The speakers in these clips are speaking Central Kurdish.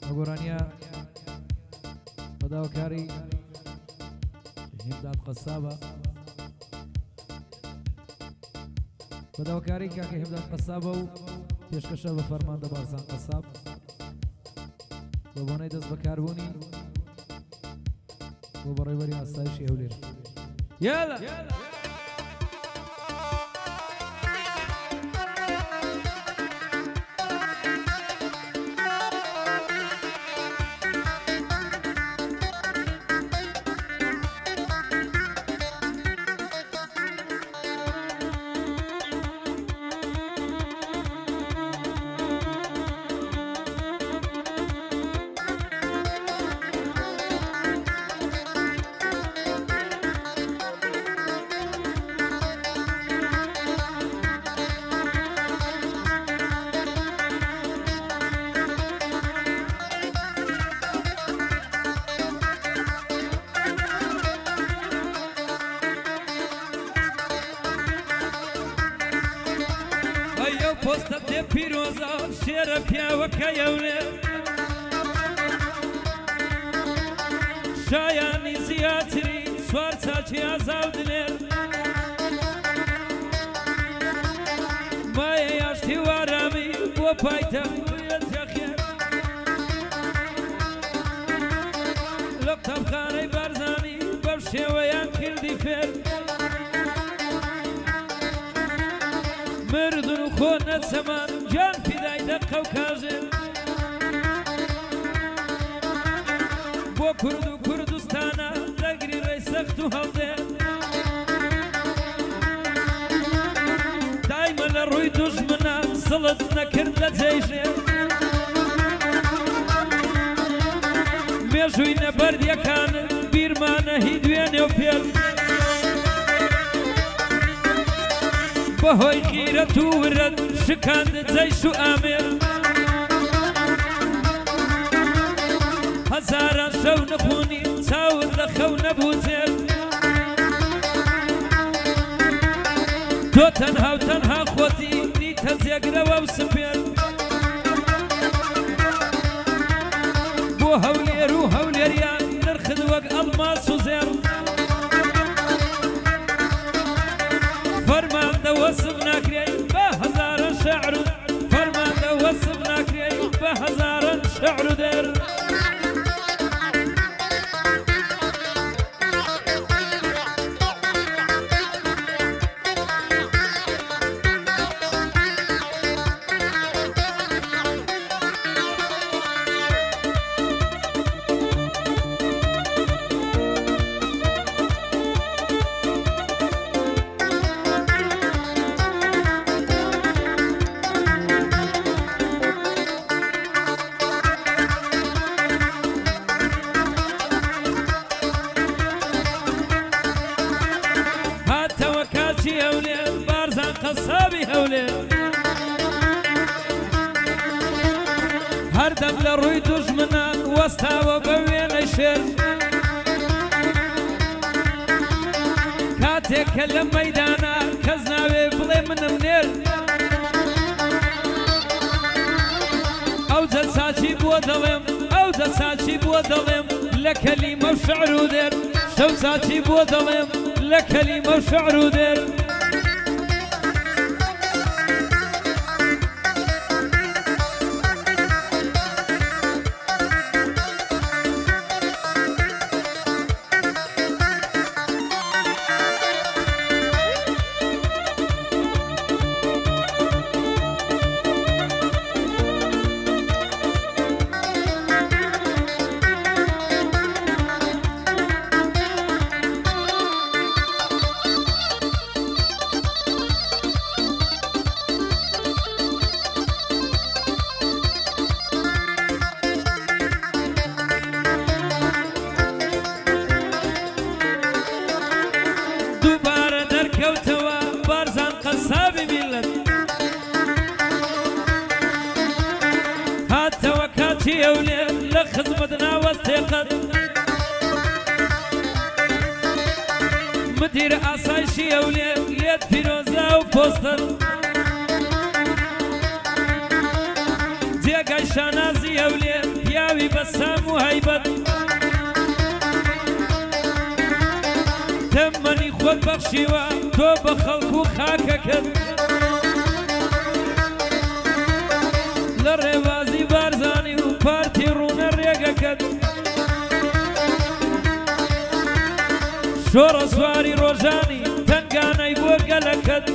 ئەگۆرانیا بەداوەکاری هێمداد قەسابە بەداوەکاری کاکە هێمداد قەسابە و پێشکەشە بە فەرماندە بارزان قەساب بە بۆنەی دەست بەکاربوونی بۆ بەڕێوەری ئاسایشی هەولێر یالا پۆستە تێ پیرۆزە شێرە پیاوەکە یەولێ شایانی زیاتری سوار چاچی ئازاو دلێر مایە یاشتی وارامی بۆ پایتەختە خێر لە قوتابخانەی بارزانی بەو شێوەیان کردی فێر مردن و خۆ نەچەمان جان فیدای دەقە و کاژێر بۆ کورد و کوردستانە دەگری ڕێی سەخت و هەڵدێر دایمە لە ڕووی دوژمنە سڵت نەکرد لە جێژێر مێژووی نەبەردیەکانت بیرمانە هی دوێنێ و پێر بەهۆی غیرەت و ورەت شکاند جەیش و ئامێر هەزاران شەو نەخوونی چاور لە خەو نەبوو جێر تۆ تەنها و تەنها خۆتی دیتە جێگرەوە و سپێر بۆ هەولێر و هەولێریان نرخت وەک ئەڵماس و زێر فەرماندە وەسف ناکرێ بە هەزاران شەعر و فەرماندە وەسف ناکرێ بە هەزاران شەعر و دێر قەسابی هەولێر هەردەم لە ڕووی دوژمنان وەستاوە بە وێنەی شێر کاتێک کە لە مەیدانە کەس ناوێ بڵێ منم نێر ئەو جەساچی بۆ دەڵێم ئەو جەساچی بۆ دەڵێم لە کەلیمە و شەعر و دێر شەو ساچی بۆ دەڵێم لە کەلیمە و شەعر و دێر بارزان قەسابی میلەت هاتەوە کاتی هەولێر لە خزمەت ناوەستێ قەت مدیر ئاسایشی هەولێر لێت پیرۆزا و پۆستەر جێگای شانازی هەولێر پیاوی پیاوی بەسام و هەیبەت تەمەنی خۆت بەخشیوە تۆ بە خەڵک و خاکەکەت لە ڕێوازی بارزانی و پارتی ڕوونە ڕێگەکەت شۆڕە سواری ڕۆژانی تەنگانەی بۆ گەلەکەت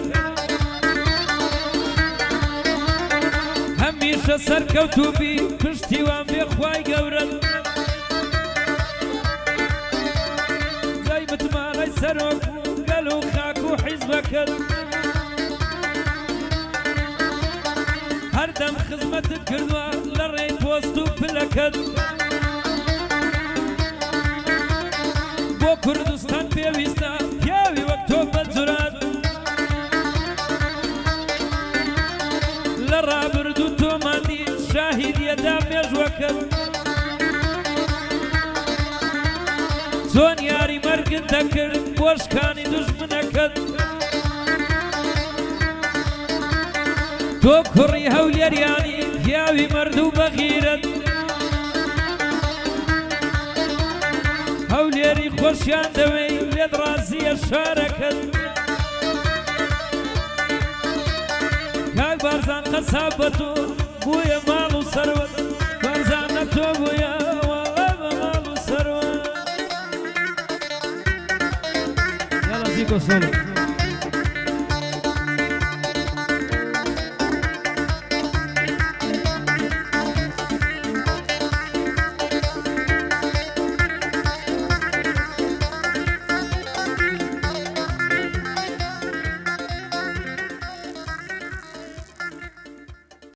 هەمیشە سەرکەوتوبی پشتیوان بێ خوای گەورەت زەی متمانەی سەرۆک و گەل و خاک و حیزبەکەت هەردەم خزمەتت کردووە لە ڕێی پۆست و پلەکەت بۆ کوردستان پێویستە پیاوی وەک تۆ بەجورات لە ڕابرد و تۆماندی شاهیدیەدا مێژوەکەت چۆن یاری مەرگت دەکرد بۆ شکانی دوژمنەکەت تۆ کوڕی هەولێریانی پیاوی مەرد و بەغیرەت هەولێری خۆشیان دەوێی لێت ڕازیە شارەکەت کاک بارزان قەساب بە تۆ بوویە ماڵ و سەروەت بارزانە تۆ بوویە وەڵا بە ماڵ و سەروەت يلا زيكو سولو